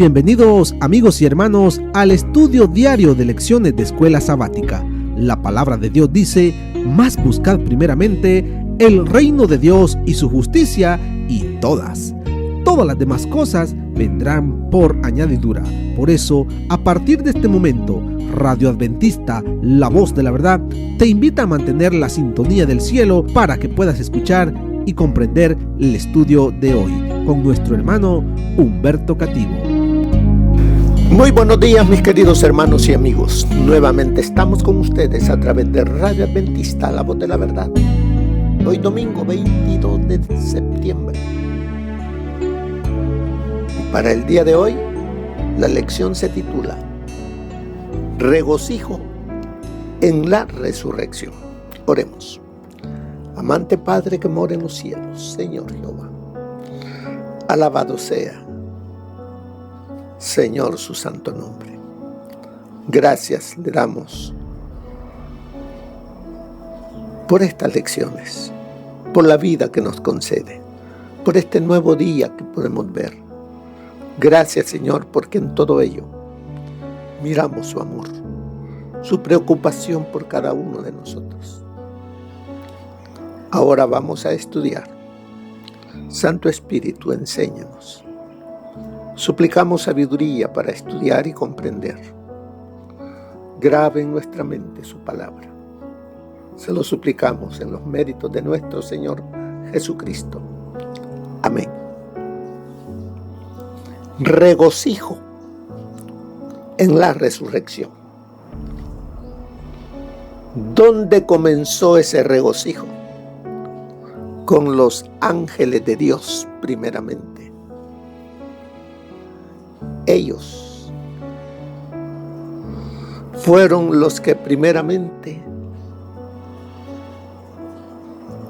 Bienvenidos amigos y hermanos al estudio diario de lecciones de Escuela Sabática. La palabra de Dios dice: mas buscad primeramente el reino de Dios y su justicia, y todas las demás cosas vendrán por añadidura. Por eso, a partir de este momento, Radio Adventista, la voz de la verdad, te invita a mantener la sintonía del cielo para que puedas escuchar y comprender el estudio de hoy con nuestro hermano Humberto Cativo. Muy buenos días, mis queridos hermanos y amigos. Nuevamente estamos con ustedes a través de Radio Adventista, la voz de la verdad. Hoy domingo 22 de septiembre. Y para el día de hoy, la lección se titula Regocijo en la resurrección. Oremos. Amante Padre que mora en los cielos, Señor Jehová, alabado sea, Señor, su santo nombre. Gracias le damos por estas lecciones, por la vida que nos concede, por este nuevo día que podemos ver. Gracias, Señor, porque en todo ello miramos su amor, su preocupación por cada uno de nosotros. Ahora vamos a estudiar. Santo Espíritu, enséñanos. Suplicamos sabiduría para estudiar y comprender. Grave en nuestra mente su palabra. Se lo suplicamos en los méritos de nuestro Señor Jesucristo. Amén. Regocijo en la resurrección. ¿Dónde comenzó ese regocijo? Con los ángeles de Dios primeramente. Ellos fueron los que primeramente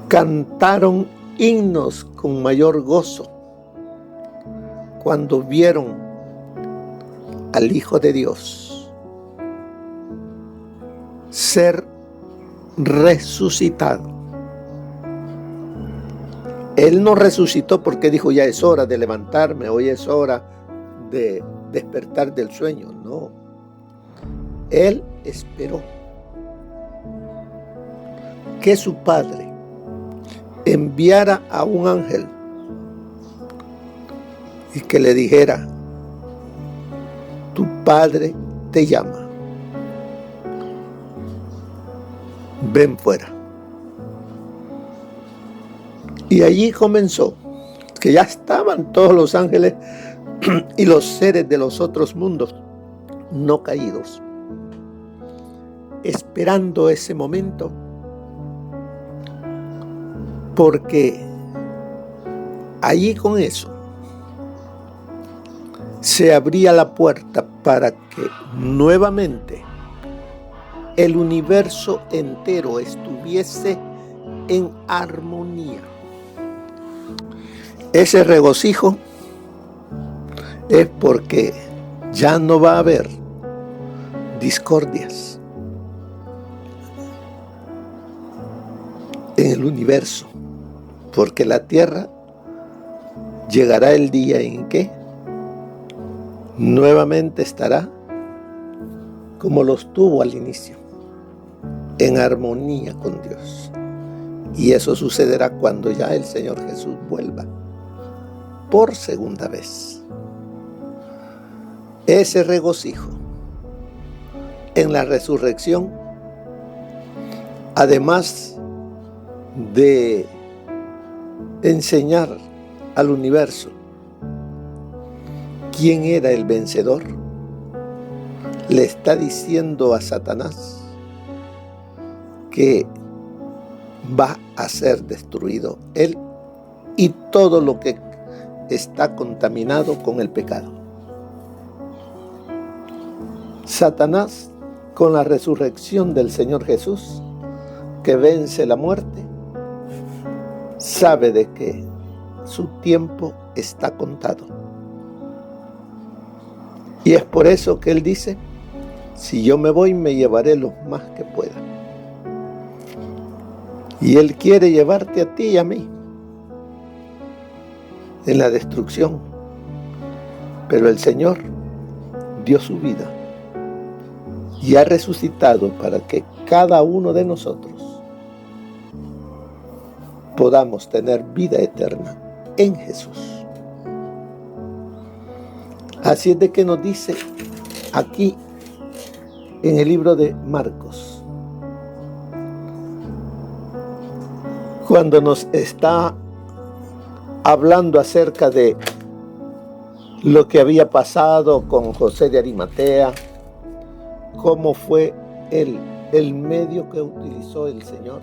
cantaron himnos con mayor gozo cuando vieron al Hijo de Dios ser resucitado. Él no resucitó porque dijo: ya es hora de levantarme, hoy es hora de despertar del sueño. No, Él esperó que su Padre enviara a un ángel y que le dijera: tu Padre te llama, ven fuera. Y allí comenzó, que ya estaban todos los ángeles y los seres de los otros mundos no caídos, esperando ese momento, porque allí con eso se abría la puerta para que nuevamente el universo entero estuviese en armonía. Ese regocijo es porque ya no va a haber discordias en el universo, porque la tierra llegará el día en que nuevamente estará como lo estuvo al inicio, en armonía con Dios. Y eso sucederá cuando ya el Señor Jesús vuelva por segunda vez. Ese regocijo en la resurrección, además de enseñar al universo quién era el vencedor, le está diciendo a Satanás que va a ser destruido él y todo lo que está contaminado con el pecado. Satanás, con la resurrección del Señor Jesús, que vence la muerte, sabe de que su tiempo está contado. Y es por eso que él dice: si yo me voy, me llevaré lo más que pueda. Y él quiere llevarte a ti y a mí en la destrucción, Pero el Señor dio su vida y ha resucitado para que cada uno de nosotros podamos tener vida eterna en Jesús. Así es de que nos dice aquí en el libro de Marcos, cuando nos está hablando acerca de lo que había pasado con José de Arimatea, cómo fue el medio que utilizó el Señor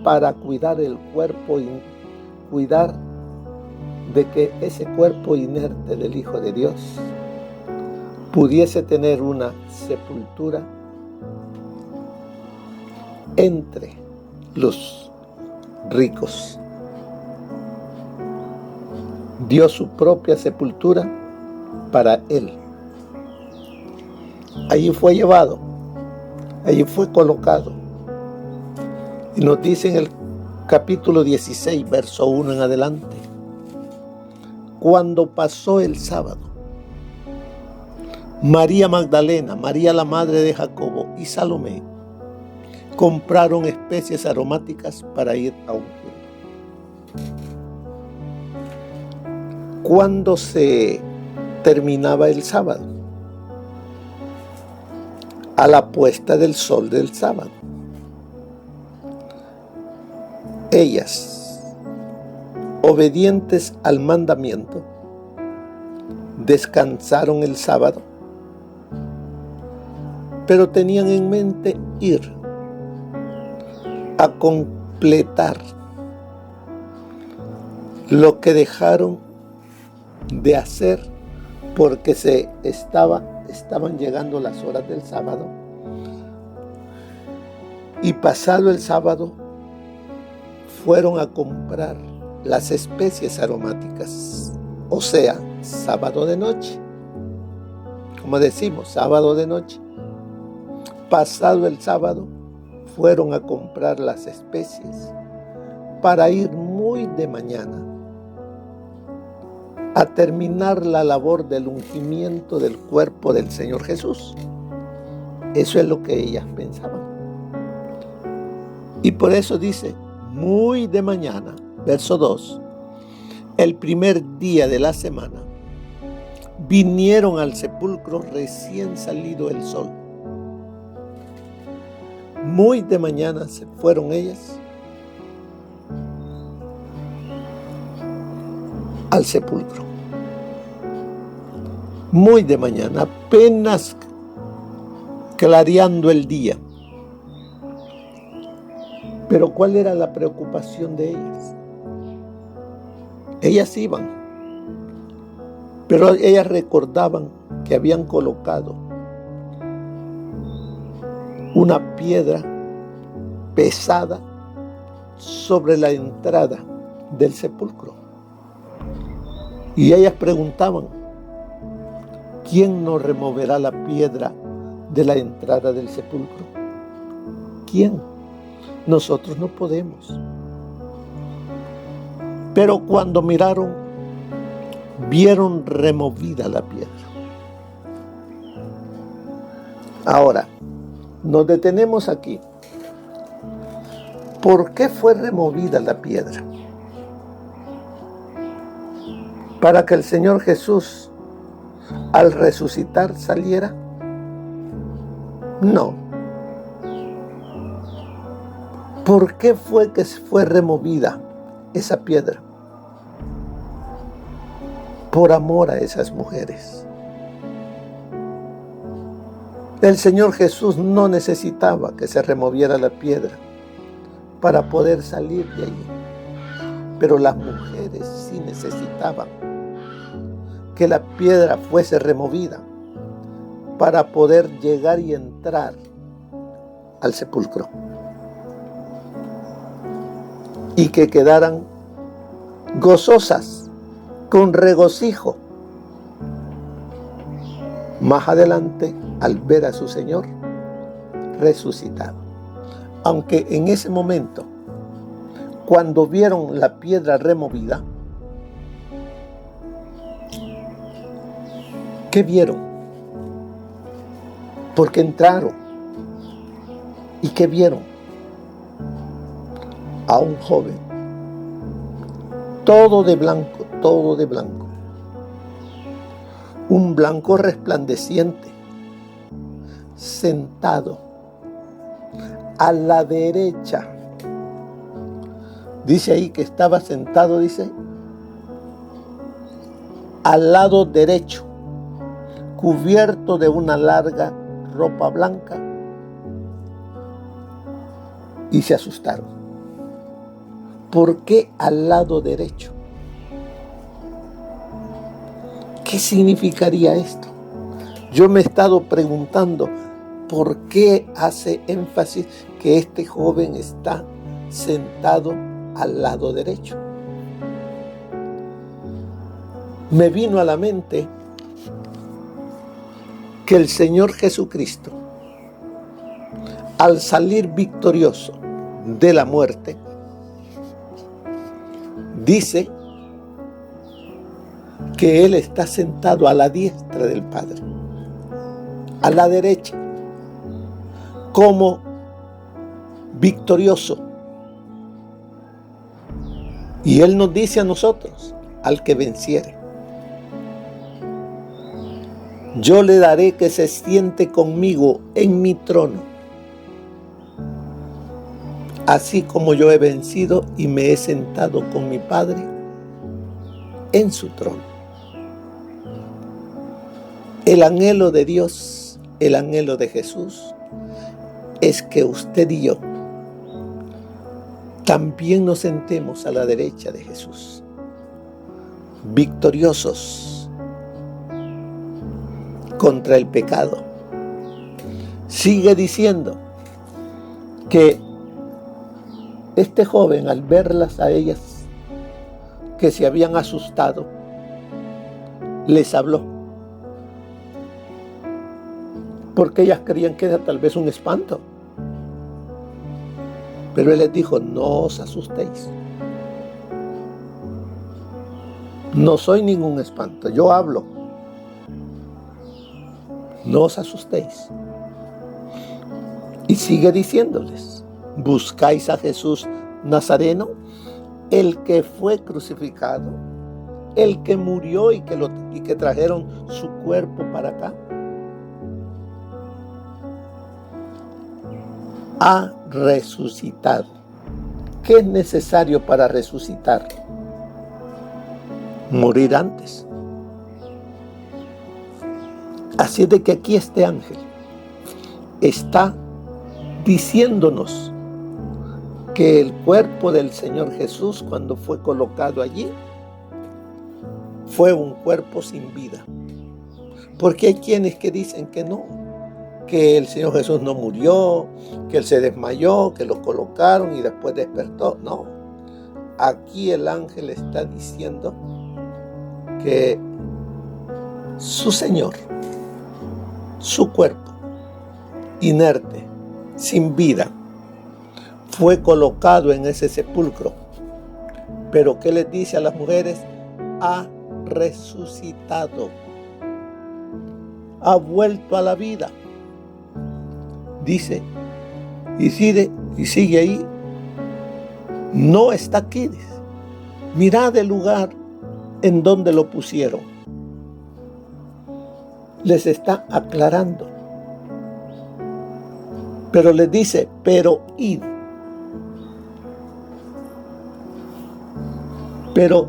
para cuidar el cuerpo y cuidar de que ese cuerpo inerte del Hijo de Dios pudiese tener una sepultura entre los ricos. Dio su propia sepultura para él. Allí fue llevado, allí fue colocado. Y nos dice en el capítulo 16, verso 1 en adelante: cuando pasó el sábado, María Magdalena, María la madre de Jacobo y Salomé compraron especies aromáticas para ir a ungirlo. Cuando se terminaba el sábado, a la puesta del sol del sábado, ellas, obedientes al mandamiento, descansaron el sábado, pero tenían en mente ir a completar lo que dejaron de hacer porque estaban llegando las horas del sábado, y pasado el sábado fueron a comprar las especies aromáticas, o sea, sábado de noche, como decimos, sábado de noche. Pasado el sábado fueron a comprar las especies para ir muy de mañana a terminar la labor del ungimiento del cuerpo del Señor Jesús. Eso es lo que ellas pensaban. Y por eso dice, muy de mañana, verso 2, el primer día de la semana, vinieron al sepulcro recién salido el sol. Muy de mañana se fueron ellas al sepulcro. Muy de mañana, apenas clareando el día. Pero ¿cuál era la preocupación de ellas? Ellas iban, pero ellas recordaban que habían colocado una piedra pesada sobre la entrada del sepulcro. Y ellas preguntaban, ¿quién nos removerá la piedra de la entrada del sepulcro? ¿Quién? Nosotros no podemos. Pero cuando miraron, vieron removida la piedra. Ahora, nos detenemos aquí. ¿Por qué fue removida la piedra? ¿Para que el Señor Jesús al resucitar saliera? No. ¿Por qué fue que fue removida esa piedra? Por amor a esas mujeres. El Señor Jesús no necesitaba que se removiera la piedra para poder salir de allí, pero las mujeres sí necesitaban que la piedra fuese removida para poder llegar y entrar al sepulcro y que quedaran gozosas, con regocijo, más adelante al ver a su Señor resucitado. Aunque en ese momento, cuando vieron la piedra removida, ¿Qué vieron? Porque entraron. ¿Y qué vieron? A un joven, todo de blanco, todo de blanco. Un blanco resplandeciente, sentado a la derecha. Dice ahí que estaba sentado, dice, al lado derecho, cubierto de una larga ropa blanca, y se asustaron. ¿Por qué al lado derecho? ¿Qué significaría esto? Yo me he estado preguntando por qué hace énfasis que este joven está sentado al lado derecho. Me vino a la mente que el Señor Jesucristo, al salir victorioso de la muerte, dice que Él está sentado a la diestra del Padre, a la derecha, como victorioso. Y Él nos dice a nosotros, al que venciere, yo le daré que se siente conmigo en mi trono, así como yo he vencido y me he sentado con mi Padre en su trono. El anhelo de Dios, el anhelo de Jesús, es que usted y yo también nos sentemos a la derecha de Jesús, victoriosos contra el pecado. Sigue diciendo que este joven, al verlas a ellas que se habían asustado, les habló, porque ellas creían que era tal vez un espanto. Pero Él les dijo, no os asustéis. No soy ningún espanto, yo hablo. No os asustéis. Y sigue diciéndoles, ¿buscáis a Jesús Nazareno, el que fue crucificado, el que murió y que trajeron su cuerpo para acá? Ha resucitado. ¿Qué es necesario para resucitar? Morir antes. Así es de que aquí este ángel está diciéndonos que el cuerpo del Señor Jesús, cuando fue colocado allí, fue un cuerpo sin vida. Porque hay quienes que dicen que no, que el Señor Jesús no murió, que Él se desmayó, que lo colocaron y después despertó. No, aquí el ángel está diciendo que su Señor, su cuerpo inerte, sin vida, fue colocado en ese sepulcro. Pero ¿qué les dice a las mujeres? Ha resucitado, ha vuelto a la vida. Dice, y sigue ahí, no está aquí. Dice, mirad el lugar en donde lo pusieron. Les está aclarando. Pero les dice, pero id. Pero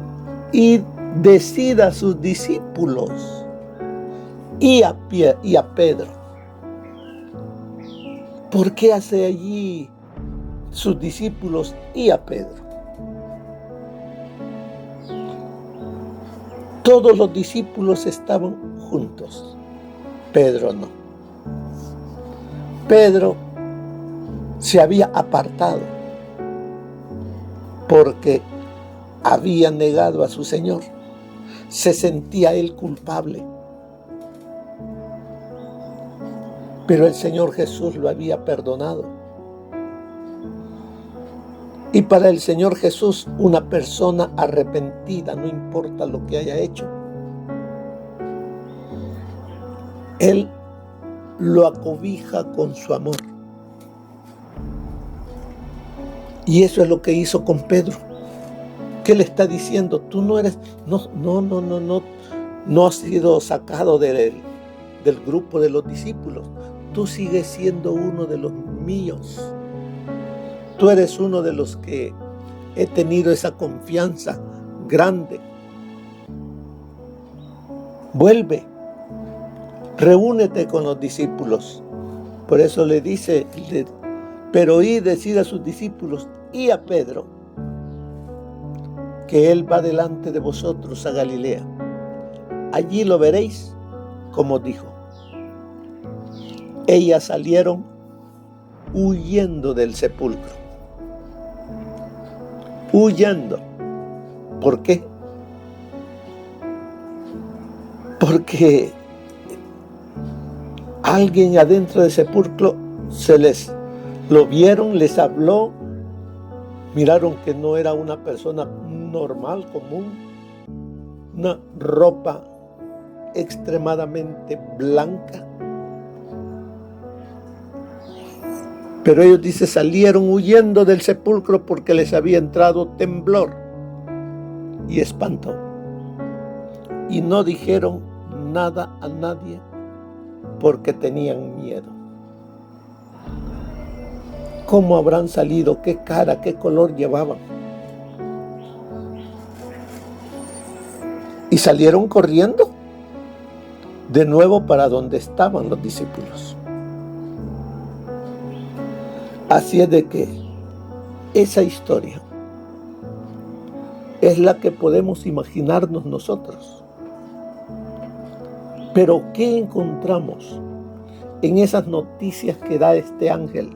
id, decid a sus discípulos y a Pedro. ¿Por qué hace allí sus discípulos y a Pedro? Todos los discípulos estaban juntos, Pedro no. Pedro se había apartado porque había negado a su Señor. Se sentía él culpable. Pero el Señor Jesús lo había perdonado. Y para el Señor Jesús, una persona arrepentida, no importa lo que haya hecho, Él lo acobija con su amor. Y eso es lo que hizo con Pedro. ¿Qué le está diciendo? Tú no eres, no has sido sacado del grupo de los discípulos. Tú sigues siendo uno de los míos. Tú eres uno de los que he tenido esa confianza grande. Vuelve, reúnete con los discípulos. Por eso le dice, pero id, decid a sus discípulos y a Pedro que él va delante de vosotros a Galilea. Allí lo veréis, como dijo. Ellas salieron huyendo del sepulcro. Huyendo. ¿Por qué? Porque alguien adentro del sepulcro lo vieron, les habló, miraron que no era una persona normal, común, una ropa extremadamente blanca. Pero ellos, dice, salieron huyendo del sepulcro porque les había entrado temblor y espanto. Y no dijeron nada a nadie porque tenían miedo. ¿Cómo habrán salido? ¿Qué cara, qué color llevaban? Y salieron corriendo de nuevo para donde estaban los discípulos. Así es de que esa historia es la que podemos imaginarnos nosotros. Pero ¿qué encontramos en esas noticias que da este ángel?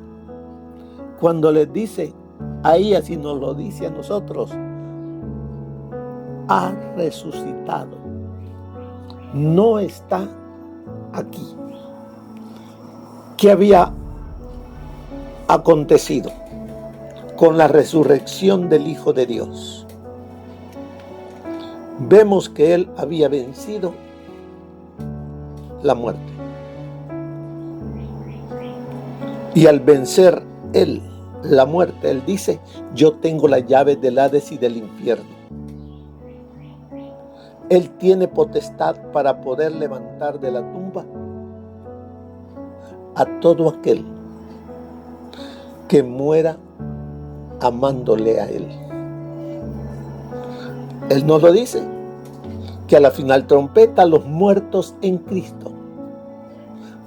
Cuando les dice a ellas y nos lo dice a nosotros, ha resucitado. No está aquí. ¿Qué había acontecido con la resurrección del Hijo de Dios? Vemos que Él había vencido la muerte. Y al vencer Él la muerte, Él dice, yo tengo las llaves del Hades y del infierno. Él tiene potestad para poder levantar de la tumba a todo aquel que muera amándole a Él. Él nos lo dice, que a la final trompeta los muertos en Cristo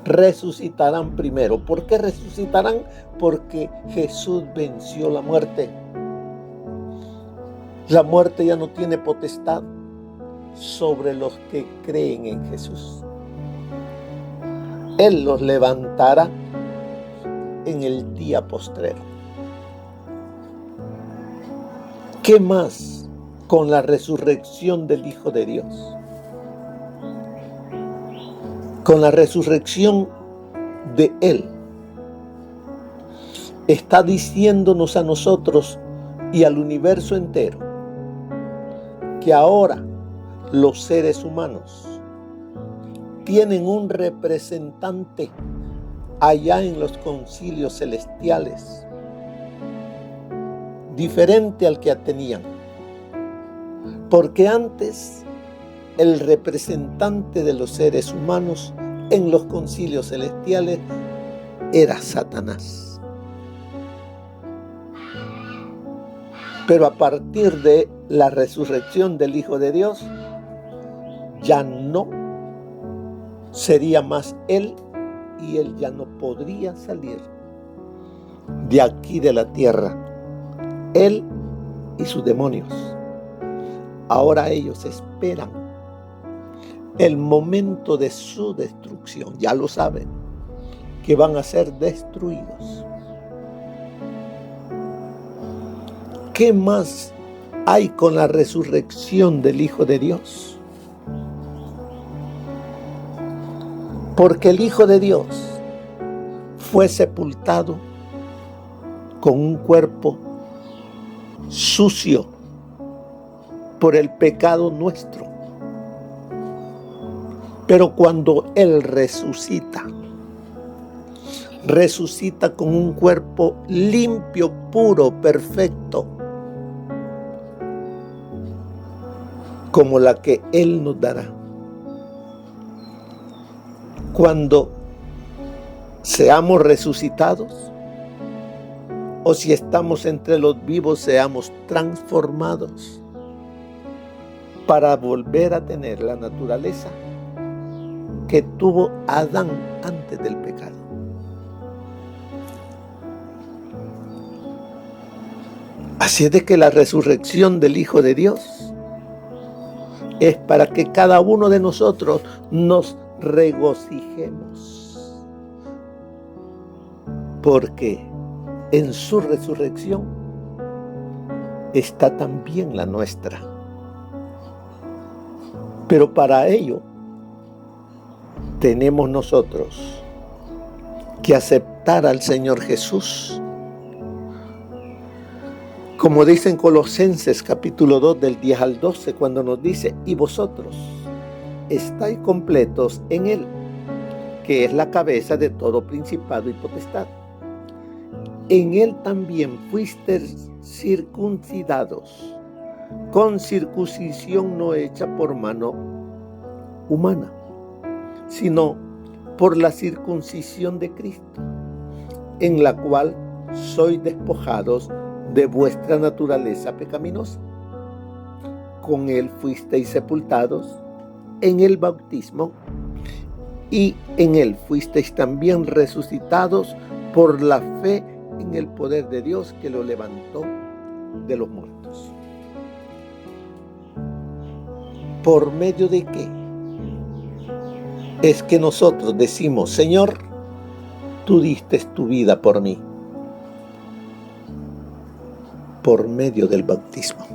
resucitarán primero. ¿Por qué resucitarán? Porque Jesús venció la muerte. La muerte ya no tiene potestad sobre los que creen en Jesús. Él los levantará en el día postrero. ¿Qué más con la resurrección del Hijo de Dios? Con la resurrección de Él, está diciéndonos a nosotros y al universo entero que ahora los seres humanos tienen un representante allá en los concilios celestiales, diferente al que tenían. Porque antes el representante de los seres humanos en los concilios celestiales era Satanás. Pero a partir de la resurrección del Hijo de Dios, ya no sería más Él, y Él ya no podría salir de aquí de la tierra. Él y sus demonios. Ahora ellos esperan el momento de su destrucción. Ya lo saben, que van a ser destruidos. ¿Qué más hay con la resurrección del Hijo de Dios? Porque el Hijo de Dios fue sepultado con un cuerpo sucio por el pecado nuestro. Pero cuando Él resucita con un cuerpo limpio, puro, perfecto, como la que Él nos dará. Cuando seamos resucitados, o si estamos entre los vivos, seamos transformados para volver a tener la naturaleza que tuvo Adán antes del pecado. Así es de que la resurrección del Hijo de Dios es para que cada uno de nosotros nos regocijemos, porque en su resurrección está también la nuestra. Pero para ello tenemos nosotros que aceptar al Señor Jesús. Como dice en Colosenses capítulo 2 del 10 al 12, cuando nos dice: y vosotros estáis completos en Él, que es la cabeza de todo principado y potestad. En Él también fuisteis circuncidados, con circuncisión no hecha por mano humana, sino por la circuncisión de Cristo, en la cual sois despojados de vuestra naturaleza pecaminosa. Con Él fuisteis sepultados en el bautismo, y en Él fuisteis también resucitados por la fe en el poder de Dios que lo levantó de los muertos. ¿Por medio de qué es que nosotros decimos: Señor, tú diste tu vida por mí? Por medio del bautismo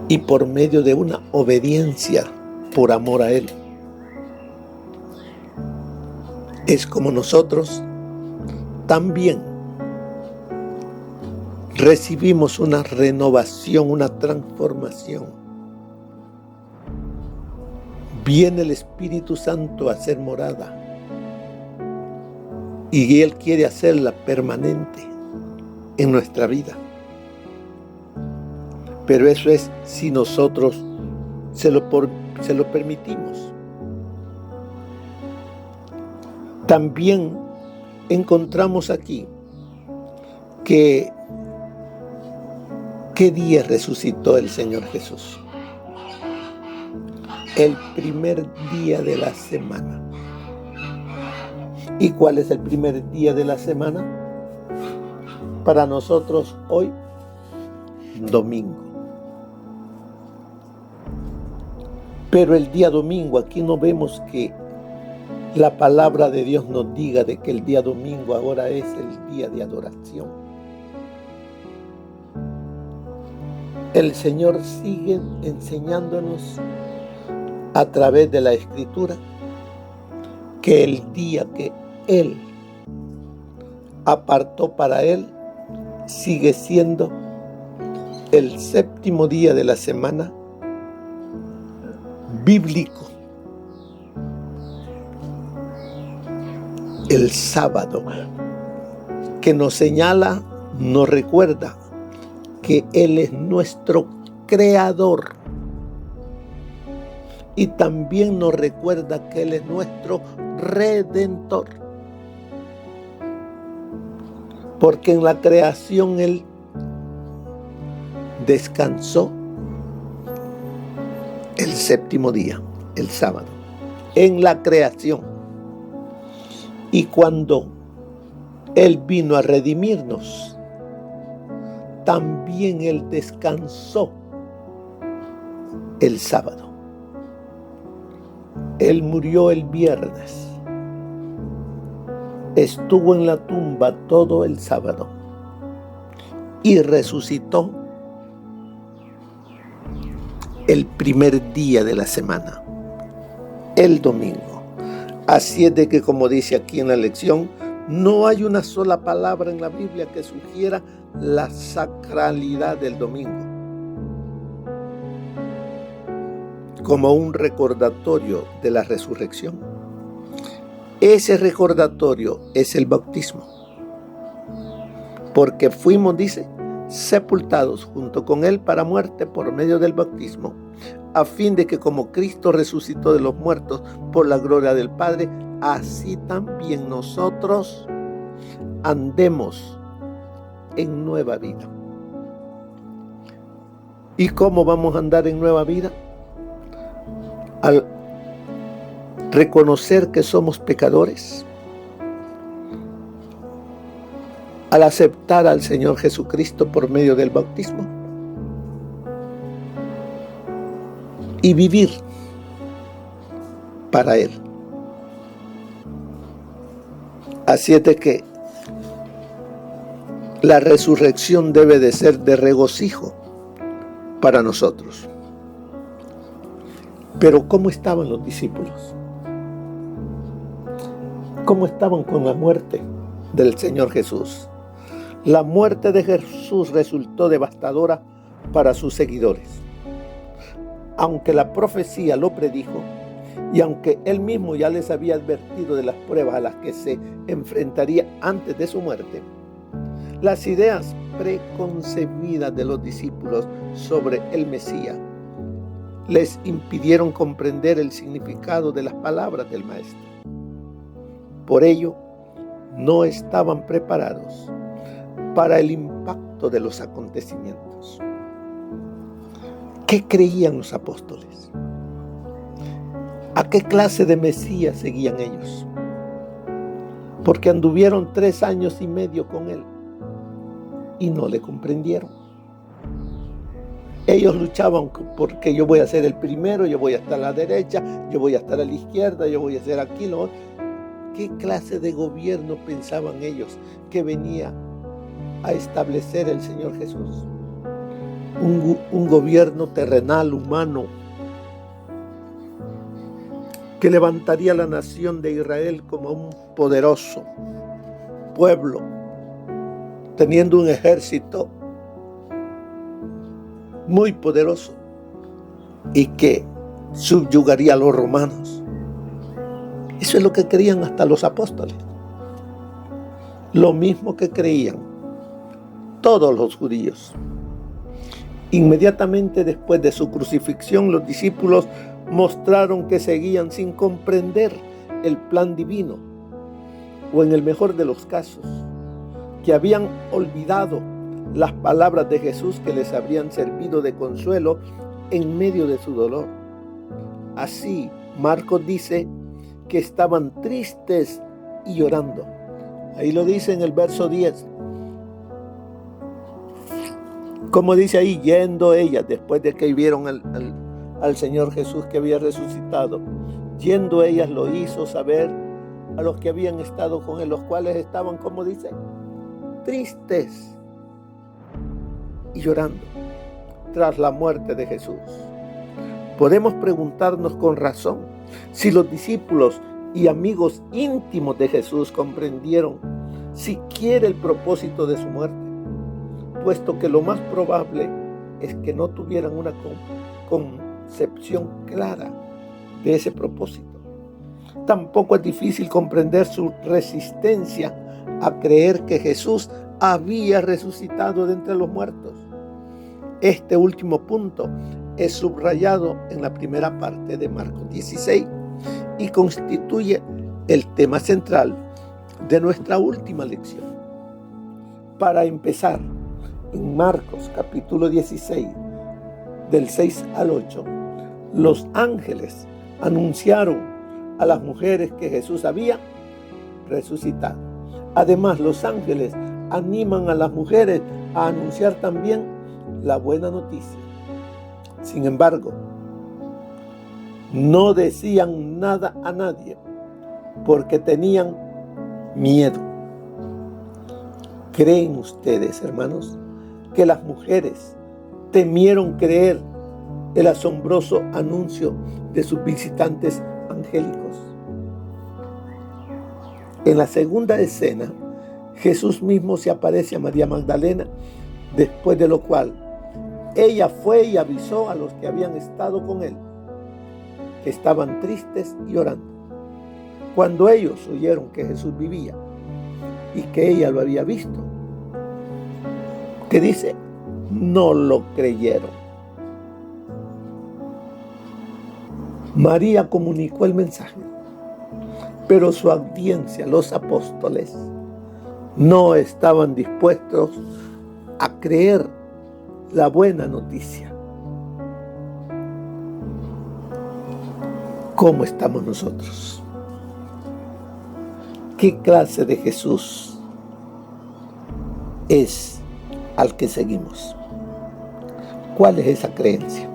y por medio de una obediencia por amor a Él. Es como nosotros también recibimos una renovación, una transformación. Viene el Espíritu Santo a hacer morada y Él quiere hacerla permanente en nuestra vida. Pero eso es si nosotros se lo permitimos. También encontramos aquí que ¿qué día resucitó el Señor Jesús? El primer día de la semana. ¿Y cuál es el primer día de la semana? Para nosotros hoy, domingo. Pero el día domingo, aquí no vemos que la palabra de Dios nos diga de que el día domingo ahora es el día de adoración. El Señor sigue enseñándonos a través de la Escritura que el día que Él apartó para Él sigue siendo el séptimo día de la semana bíblico, el sábado, que nos señala, nos recuerda que Él es nuestro creador, y también nos recuerda que Él es nuestro redentor, porque en la creación Él descansó el séptimo día, el sábado, en la creación. Y cuando Él vino a redimirnos, también Él descansó el sábado. Él murió el viernes, estuvo en la tumba todo el sábado y resucitó el primer día de la semana, el domingo. Así es de que, como dice aquí en la lección, no hay una sola palabra en la Biblia que sugiera la sacralidad del domingo. como un recordatorio de la resurrección. Ese recordatorio es el bautismo. Porque fuimos, dice, sepultados junto con Él para muerte por medio del bautismo, a fin de que como Cristo resucitó de los muertos por la gloria del Padre, así también nosotros andemos en nueva vida. ¿Y cómo vamos a andar en nueva vida? Al reconocer que somos pecadores, al aceptar al Señor Jesucristo por medio del bautismo y vivir para Él. Así es de que la resurrección debe de ser de regocijo para nosotros. Pero ¿cómo estaban los discípulos? ¿Cómo estaban con la muerte del Señor Jesús? La muerte de Jesús resultó devastadora para sus seguidores. Aunque la profecía lo predijo y aunque él mismo ya les había advertido de las pruebas a las que se enfrentaría antes de su muerte, las ideas preconcebidas de los discípulos sobre el Mesías les impidieron comprender el significado de las palabras del Maestro. Por ello, no estaban preparados para el impacto de los acontecimientos. ¿Qué creían los apóstoles? ¿A qué clase de Mesías seguían ellos? Porque anduvieron 3 años y medio con él y no le comprendieron. Ellos luchaban porque yo voy a ser el primero, yo voy a estar a la derecha, yo voy a estar a la izquierda, yo voy a hacer aquí, lo otro. ¿Qué clase de gobierno pensaban ellos que venía a establecer el Señor Jesús? Un gobierno terrenal, humano, que levantaría la nación de Israel como un poderoso pueblo, teniendo un ejército muy poderoso y que subyugaría a los romanos. Eso es lo que creían hasta los apóstoles. Lo mismo que creían todos los judíos. Inmediatamente después de su crucifixión, los discípulos mostraron que seguían sin comprender el plan divino, o en el mejor de los casos, que habían olvidado las palabras de Jesús que les habrían servido de consuelo en medio de su dolor. Así, Marcos dice que estaban tristes y llorando. Ahí lo dice en el verso 10. Como dice ahí, yendo ellas, después de que vieron al Señor Jesús que había resucitado, yendo ellas lo hizo saber a los que habían estado con él, los cuales estaban, como dice, tristes y llorando tras la muerte de Jesús. Podemos preguntarnos con razón si los discípulos y amigos íntimos de Jesús comprendieron siquiera el propósito de su muerte, puesto que lo más probable es que no tuvieran una concepción clara de ese propósito. Tampoco es difícil comprender su resistencia a creer que Jesús había resucitado de entre los muertos. Este último punto es subrayado en la primera parte de Marcos 16 y constituye el tema central de nuestra última lección. Para empezar, en Marcos capítulo 16, del 6 al 8, los ángeles anunciaron a las mujeres que Jesús había resucitado. Además, los ángeles animan a las mujeres a anunciar también la buena noticia. Sin embargo, no decían nada a nadie porque tenían miedo. ¿Creen ustedes, hermanos, que las mujeres temieron creer el asombroso anuncio de sus visitantes angélicos? En la segunda escena, Jesús mismo se aparece a María Magdalena, después de lo cual ella fue y avisó a los que habían estado con él estaban tristes y orando. Cuando ellos oyeron que Jesús vivía y que ella lo había visto, ¿qué dice? No lo creyeron. María comunicó el mensaje, pero su audiencia, los apóstoles, no estaban dispuestos a creer la buena noticia. ¿Cómo estamos nosotros? ¿Qué clase de Jesús es al que seguimos? ¿Cuál es esa creencia?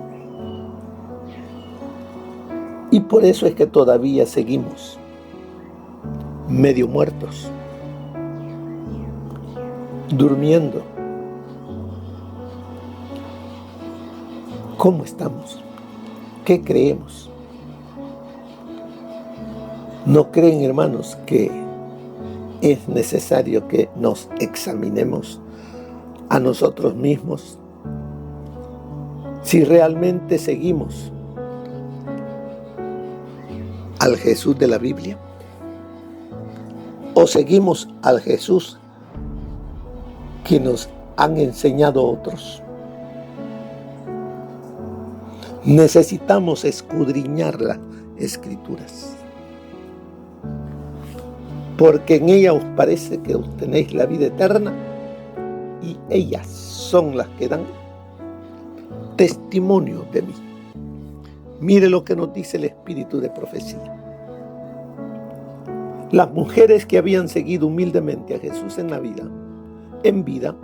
Y por eso es que todavía seguimos medio muertos, durmiendo. ¿Cómo estamos? ¿Qué creemos? ¿No creen, hermanos, que es necesario que nos examinemos a nosotros mismos si realmente seguimos al Jesús de la Biblia o seguimos al Jesús que nos han enseñado otros? Necesitamos escudriñar las Escrituras, porque en ella os parece que obtenéis la vida eterna, y ellas son las que dan testimonio de mí. Mire lo que nos dice el espíritu de profecía. Las mujeres que habían seguido humildemente a Jesús en vida,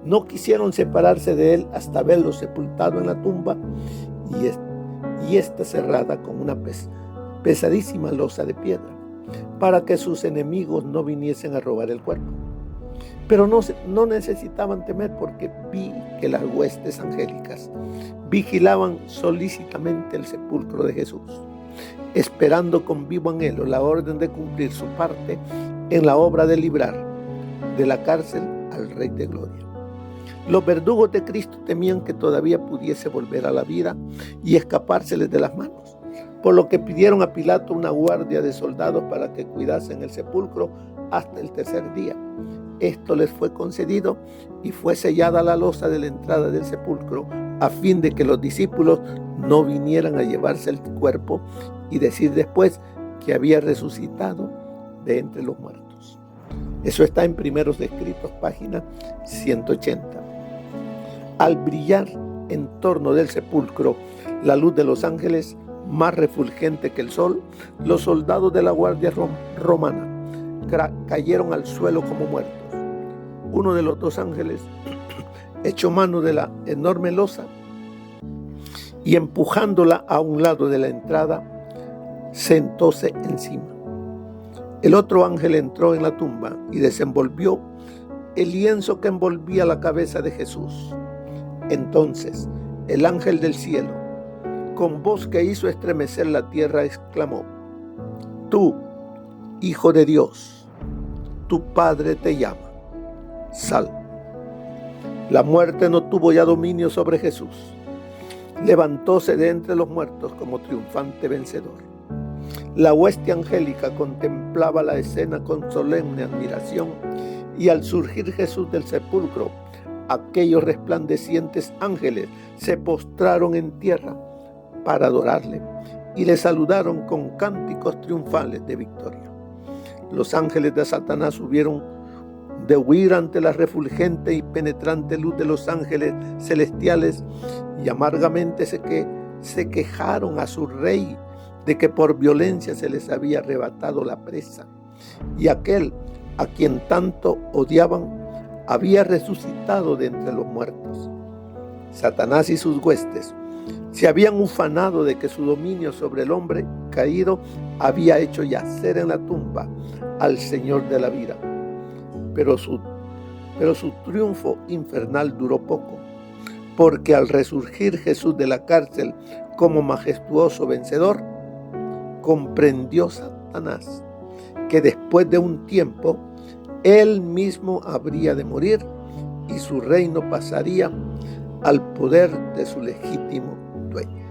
no quisieron separarse de él hasta verlo sepultado en la tumba y esta cerrada con una pesadísima losa de piedra, para que sus enemigos no viniesen a robar el cuerpo. Pero no necesitaban temer, porque vi que las huestes angélicas vigilaban solícitamente el sepulcro de Jesús, esperando con vivo anhelo la orden de cumplir su parte en la obra de librar de la cárcel al Rey de Gloria. Los verdugos de Cristo temían que todavía pudiese volver a la vida y escapárseles de las manos, por lo que pidieron a Pilato una guardia de soldados para que cuidasen el sepulcro hasta el tercer día. Esto les fue concedido y fue sellada la losa de la entrada del sepulcro, a fin de que los discípulos no vinieran a llevarse el cuerpo y decir después que había resucitado de entre los muertos. Eso está en Primeros Escritos, página 180. Al brillar en torno del sepulcro la luz de los ángeles, más refulgente que el sol, los soldados de la guardia romana cayeron al suelo como muertos. Uno de los dos ángeles echó mano de la enorme losa y, empujándola a un lado de la entrada, sentóse encima. El otro ángel entró en la tumba y desenvolvió el lienzo que envolvía la cabeza de Jesús. Entonces el ángel del cielo, con voz que hizo estremecer la tierra, exclamó: Tú, Hijo de Dios, tu Padre te llama. Sal. La muerte no tuvo ya dominio sobre Jesús. Levantóse de entre los muertos como triunfante vencedor. La hueste angélica contemplaba la escena con solemne admiración, y al surgir Jesús del sepulcro, aquellos resplandecientes ángeles se postraron en tierra para adorarle y le saludaron con cánticos triunfales de victoria. Los ángeles de Satanás hubieron de huir ante la refulgente y penetrante luz de los ángeles celestiales, y amargamente se quejaron a su rey de que por violencia se les había arrebatado la presa, y aquel a quien tanto odiaban había resucitado de entre los muertos. Satanás y sus huestes se habían ufanado de que su dominio sobre el hombre caído había hecho yacer en la tumba al Señor de la vida. Pero su triunfo infernal duró poco, porque al resurgir Jesús de la cárcel como majestuoso vencedor, comprendió Satanás que después de un tiempo él mismo habría de morir y su reino pasaría al poder de su legítimo dueño.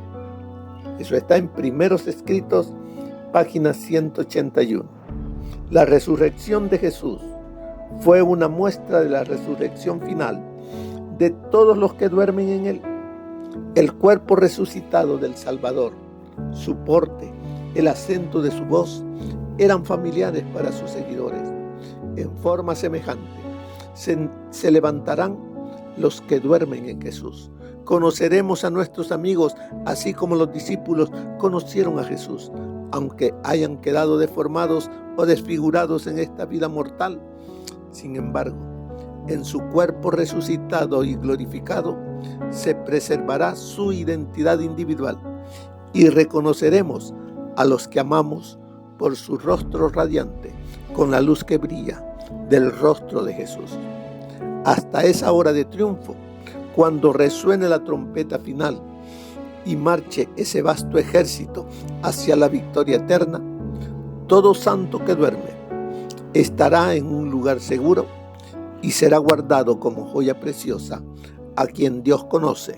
Eso está en Primeros Escritos, página 181. La resurrección de Jesús fue una muestra de la resurrección final de todos los que duermen en Él. El cuerpo resucitado del Salvador, su porte, el acento de su voz, eran familiares para sus seguidores. En forma semejante, se levantarán los que duermen en Jesús. Conoceremos a nuestros amigos, así como los discípulos conocieron a Jesús, aunque hayan quedado deformados o desfigurados en esta vida mortal. Sin embargo, en su cuerpo resucitado y glorificado, se preservará su identidad individual y reconoceremos a los que amamos por su rostro radiante, con la luz que brilla del rostro de Jesús. Hasta esa hora de triunfo, cuando resuene la trompeta final y marche ese vasto ejército hacia la victoria eterna, todo santo que duerme estará en un lugar seguro y será guardado como joya preciosa a quien Dios conoce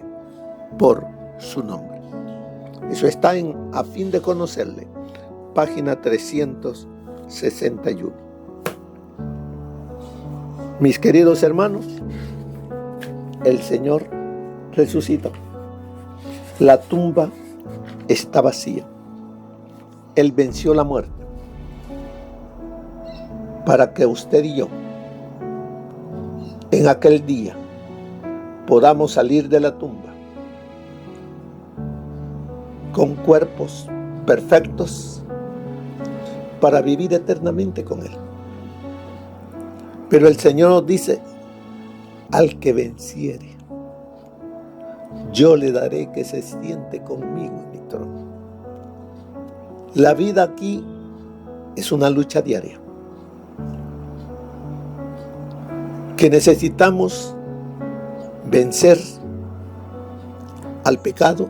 por su nombre. Eso está en A fin de conocerle, página 361. Mis queridos hermanos, el Señor resucitó. La tumba está vacía. Él venció la muerte para que usted y yo en aquel día podamos salir de la tumba con cuerpos perfectos para vivir eternamente con Él. Pero el Señor nos dice: al que venciere, yo le daré que se siente conmigo en mi trono. La vida aquí es una lucha diaria, que necesitamos vencer al pecado,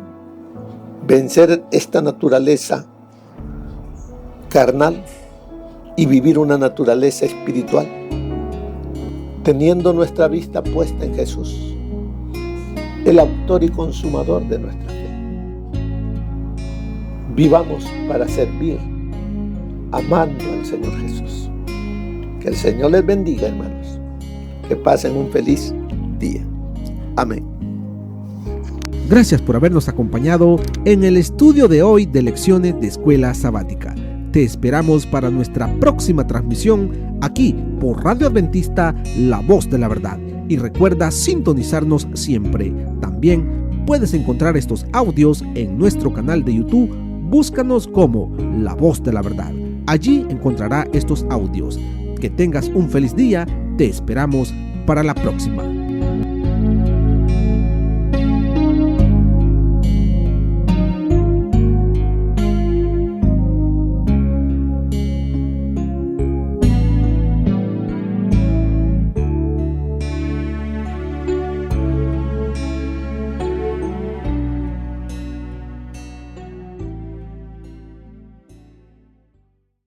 vencer esta naturaleza carnal y vivir una naturaleza espiritual, teniendo nuestra vista puesta en Jesús, el autor y consumador de nuestra fe. Vivamos para servir, amando al Señor Jesús. Que el Señor les bendiga, hermanos. Que pasen un feliz día. Amén. Gracias por habernos acompañado en el estudio de hoy de Lecciones de Escuela Sabática. Te esperamos para nuestra próxima transmisión aquí por Radio Adventista, La Voz de la Verdad. Y recuerda sintonizarnos siempre. También puedes encontrar estos audios en nuestro canal de YouTube. Búscanos como La Voz de la Verdad. Allí encontrará estos audios. Que tengas un feliz día. Te esperamos para la próxima.